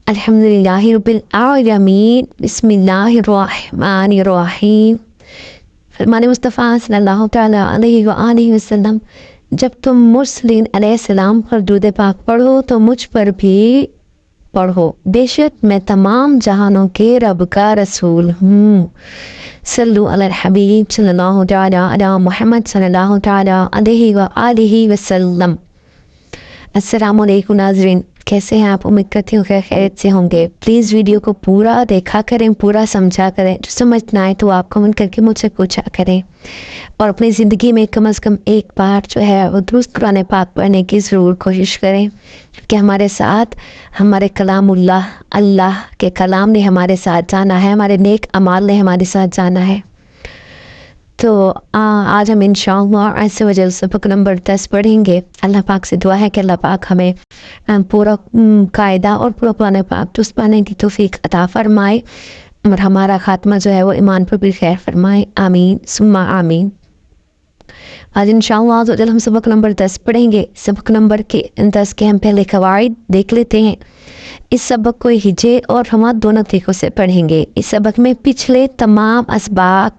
अल्हम्दुलिल्लाहि रब्बिल आलमीन बिस्मिल्लाहिर्रहमानिर्रहीम। फरमान मुस्तफ़ा सल्लल्लाहु तआला अलैहि व आलिहि वसल्लम, जब तुम मुरसलीन अलैहिस्सलाम पर दुरूद पाक पढ़ो तो मुझ पर भी पढ़ो, बेशक मैं तमाम जहानों के रब का रसूल हूँ। सल्लु अलल हबीब सल्लल्लाहु तआला अला मुहम्मद सल्लल्लाहु तआला अलैहि व आलिहि वसल्लम। अस्सलामु अलैकुम नाज़रीन, कैसे हैं आप? उम्मीद करती हूँ खैरियत से होंगे। प्लीज़ वीडियो को पूरा देखा करें, पूरा समझा करें। जो समझ ना आए तो आप कमेंट करके मुझसे पूछा करें, और अपनी ज़िंदगी में कम से कम एक बार जो है वो दुरुस्त कुरान पाक पढ़ने की ज़रूर कोशिश करें, कि हमारे साथ हमारे कलामुल्लाह, अल्लाह के कलाम ने हमारे साथ जाना है, हमारे नेक अमाल ने हमारे साथ जाना है। तो आज हम इंशाअल्लाह ऐसे वजह सबक नंबर 10 पढ़ेंगे। अल्लाह पाक से दुआ है कि अल्लाह पाक हमें पूरा कायदा और पूरा कुरान पाक दुरुस्त पढ़ने की तौफीक अता फरमाए, और हमारा खात्मा जो है वो ईमान पर भी खैर फरमाए। आमीन सुम्मा आमीन। आज इंशाअल्लाह जब हम सबक नंबर 10 पढ़ेंगे, सबक नंबर के 10 के हम पहले कवाइद देख लेते हैं। इस सबक को हिजे और हम दोनों तरीक़ों से पढ़ेंगे। इस सबक में पिछले तमाम असबाक,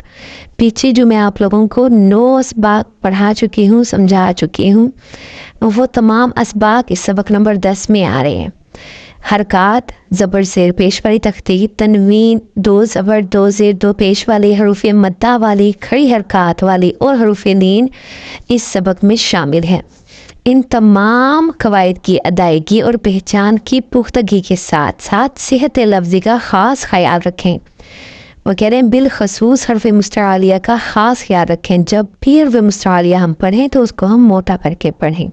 पीछे जो मैं आप लोगों को 9 असबाक पढ़ा चुकी हूँ, समझा चुकी हूँ, वो तमाम असबाक इस सबक नंबर 10 में आ रहे हैं। हरकत, ज़बर ज़ेर पेश वाली तख्तीब, तनवीन, 2 ज़बर 2 ज़ेर 2 पेश वाली, हरूफ मद्दा वाली, खड़ी हरकत वाली और हरूफ नीन इस सबक में शामिल हैं। इन तमाम कवायद की अदायगी और पहचान की पुख्तगी के साथ साथ सेहत लफ्ज़ी का ख़ास ख्याल रखें। वो कह रहे हैं बिलखसूस हर्फ मुस्तआलिया का ख़ास ख्याल रखें। जब भी हर्फ मुस्तआलिया हम पढ़ें तो उसको हम मोटा करके पढ़ें।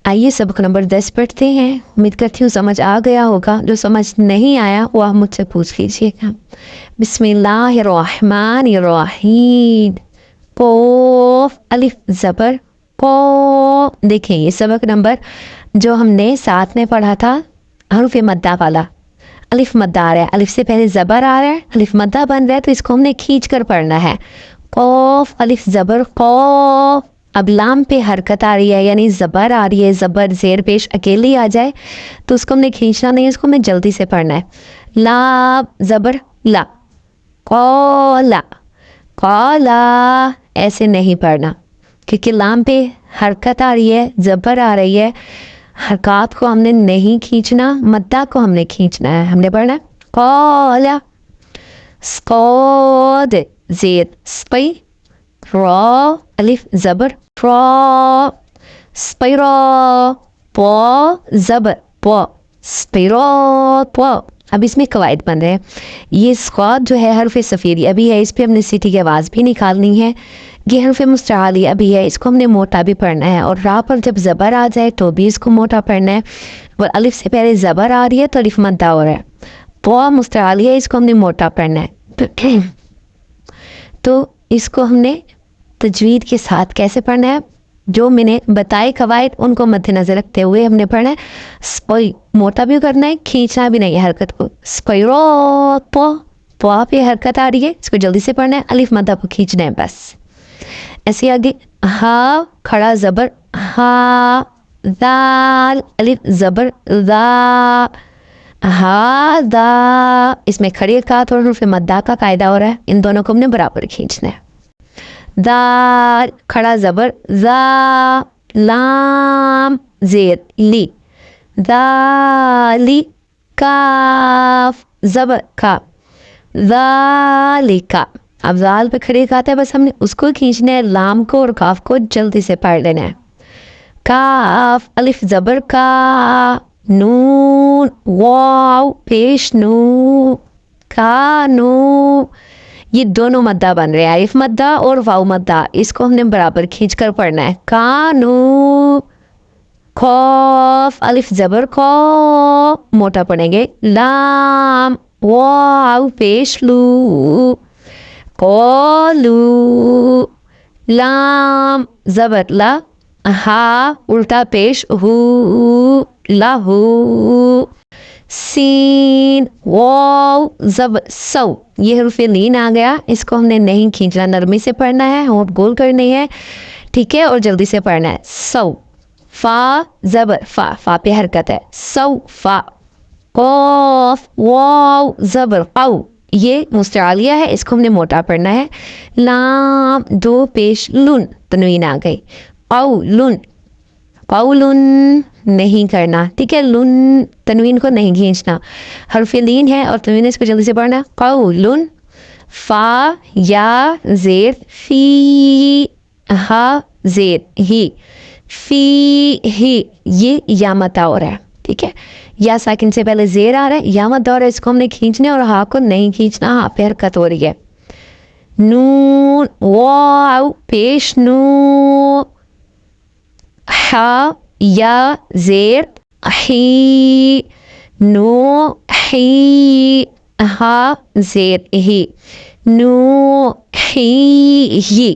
आइए सबक नंबर 10 पढ़ते हैं। उम्मीद करती हूँ समझ आ गया होगा। जो समझ नहीं आया वो आप मुझसे पूछ लीजिएगा। बिस्मिल्लाहिर्रहमानिर्रहीम। कोफ अलिफ ज़बर को। देखें ये सबक नंबर जो हमने साथ में पढ़ा था, हरूफ मद्दा वाला, अलिफ मद्दा आ रहा है, अलिफ से पहले ज़बर आ रहा है, अलिफ मद्दा बन रहा है, तो इसको हमने खींच कर पढ़ना है। कौफ अलिफ ज़बर कौफ। अब लाम पे हरकत आ रही है, यानी ज़बर आ रही है, ज़बर ज़ेर पेश अकेली आ जाए तो उसको हमने खींचना नहीं है, उसको हमें जल्दी से पढ़ना है। ला ज़बर ला, कौला कौला, ऐसे नहीं पढ़ना, क्योंकि लाम पे हरकत आ रही है, ज़बर आ रही है। हरकत को हमने नहीं खींचना, मद्दा को हमने खींचना है। हमने पढ़ना है कौला, स्कौद ज़ेर स्पई, रॉ अलिफ ज़बर रॉ, स्पैरो पो ज़बर पो, स्पैरो पो। अब इसमें कवायद बन रहे हैं। ये स्क्वाद जो है हरफ सफ़ीरी अभी है, इस पर हमने सीटी की आवाज़ भी निकालनी है। ये हरफ मुस्तआली अभी है, इसको हमने मोटा भी पढ़ना है, और रा पर जब ज़बर आ जाए तो भी इसको मोटा पढ़ना है। और अलिफ से पहले ज़बर आ रही है तो अलिफ मद्दा हो रहा है। पो मुस्तआली है, इसको हमने मोटा पढ़ना है। तो इसको हमने तजवीद के साथ कैसे पढ़ना है, जो मैंने बताए कवायद उनको मद्देनजर रखते हुए हमने पढ़ना है। स्पोई मोटा भी करना है, खींचना भी नहीं है हरकत को। स्पोइरो पो, पो पे हरकत आ रही है, इसको जल्दी से पढ़ना है, अलिफ मद्दा को खींचना है बस। ऐसे आगे हा खड़ा ज़बर हा, दाल अलिफ ज़बर दा, हा दा, इसमें खड़ी हरकत और हरूफ मद्दा का कायदा हो रहा है, इन दोनों को हमने बराबर खींचना है। दाल खड़ा ज़बर ज़ा, लाम ज़ेर ली, दाली, काफ ज़बर का, ज़ालिका। अब ज़ाल पे खड़ी कहता है, बस हमने उसको खींचना है, लाम को और काफ को जल्दी से पढ़ लेना है। काफ अलिफ ज़बर का, नून वाव पेश नू, कानू, ये दोनों मद्दा बन रहे हैं, अलिफ मद्दा और वाव मद्दा, इसको हमने बराबर खींच कर पढ़ना है। कानू, खौफ अलिफ ज़बर खौ, मोटा पढ़ेंगे। लाम वाव पेश लू, कौलू, लाम ज़बर ला, हा उल्टा पेश हू, लाहू, सीन वाव ज़बर सौ, ये हरूफ लीन आ गया, इसको हमने नहीं खींचना, नरमी से पढ़ना है और गोल करनी है, ठीक है, और जल्दी से पढ़ना है। सौ فا زبر فا، فا پہ حرکت ہے. سوفا. قاف واو زبر قو، یہ مستعلیہ ہے، اس کو ہم نے موٹا پڑھنا ہے. لام دو پیش لن، تنوین آ گئی. قولن، قولن نہیں کرنا، ٹھیک ہے. لن تنوین کو نہیں کھینچنا. حرف لین ہے اور تنوین، اس کو جلدی سے پڑھنا. قولن. فا یا زیر فی، ہا زیر ہی، فی ہی، یہ یا مت اور ہے، ٹھیک ہے. یا ساکن سے پہلے زیر آ رہا ہے، یا مت اور ہے، اس کو ہم نے کھینچنا اور ہا کو نہیں کھینچنا، ہا پہ حرکت ہو رہی ہے. نون واو پیش نو، ہا یا زیر ہی، نو ہی، ہا زیر ہی، نو ہی.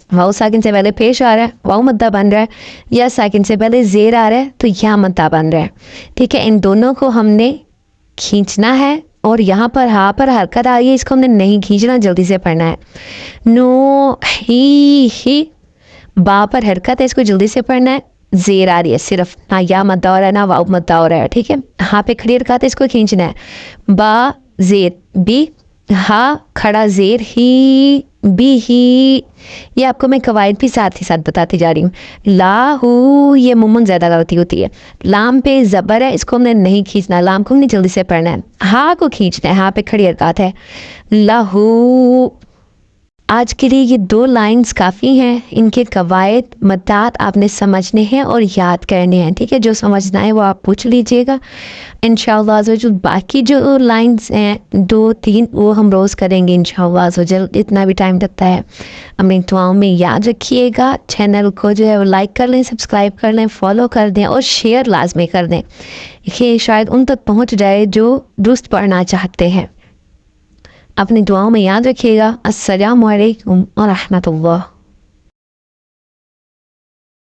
واؤ ساکن سے پہلے پیش آ رہا ہے، واؤ مدہ بن رہا ہے. یا ساکن سے پہلے زیر آ رہا ہے تو یا مدہ بن رہا ہے، ٹھیک ہے. ان دونوں کو ہم نے کھینچنا ہے اور یہاں پر ہا پر حرکت آ رہی ہے، اس کو ہم نے نہیں کھینچنا، جلدی سے پڑھنا ہے. نو ہی، با پر حرکت ہے، اس کو جلدی سے پڑھنا ہے. زیر آ رہی ہے صرف، نہ یا مدہ ہو رہا ہے نہ واؤ مدہ ہو رہا ہے، ٹھیک ہے. ہاں پہ کھڑی حرکت ہے، اس کو کھینچنا ہے. با زیر بی، ہا کھڑا زیر ہی، بی ہی. یہ آپ کو میں قواعد بھی ساتھ ہی ساتھ بتاتی جا رہی ہوں. لا ہو، یہ عموماً زیادہ غلطی ہوتی ہے. لام پہ زبر ہے، اس کو ہم نے نہیں کھینچنا، لام کو ہم نے جلدی سے پڑھنا ہے. ہا کو کھینچنا ہے، ہاں پہ کھڑی حرکات ہے. لہو. آج کے لیے یہ 2 لائنز کافی ہیں. ان کے قواعد مدات آپ نے سمجھنے ہیں اور یاد کرنے ہیں، ٹھیک ہے. جو سمجھنا ہے وہ آپ پوچھ لیجئے گا انشاءاللہ عزوجل. باقی جو لائنز ہیں 2-3 وہ ہم روز کریں گے انشاءاللہ عزوجل، اتنا بھی ٹائم لگتا ہے. اپنی دعاؤں میں یاد رکھیے گا. چینل کو جو ہے وہ لائک کر لیں، سبسکرائب کر لیں، فالو کر دیں اور شیئر لازمی کر دیں کہ شاید ان تک پہنچ جائے جو درست پڑھنا چاہتے ہیں. اپنی دعاؤں میں یاد رکھیے گا. السلام علیکم ورحمۃ اللہ.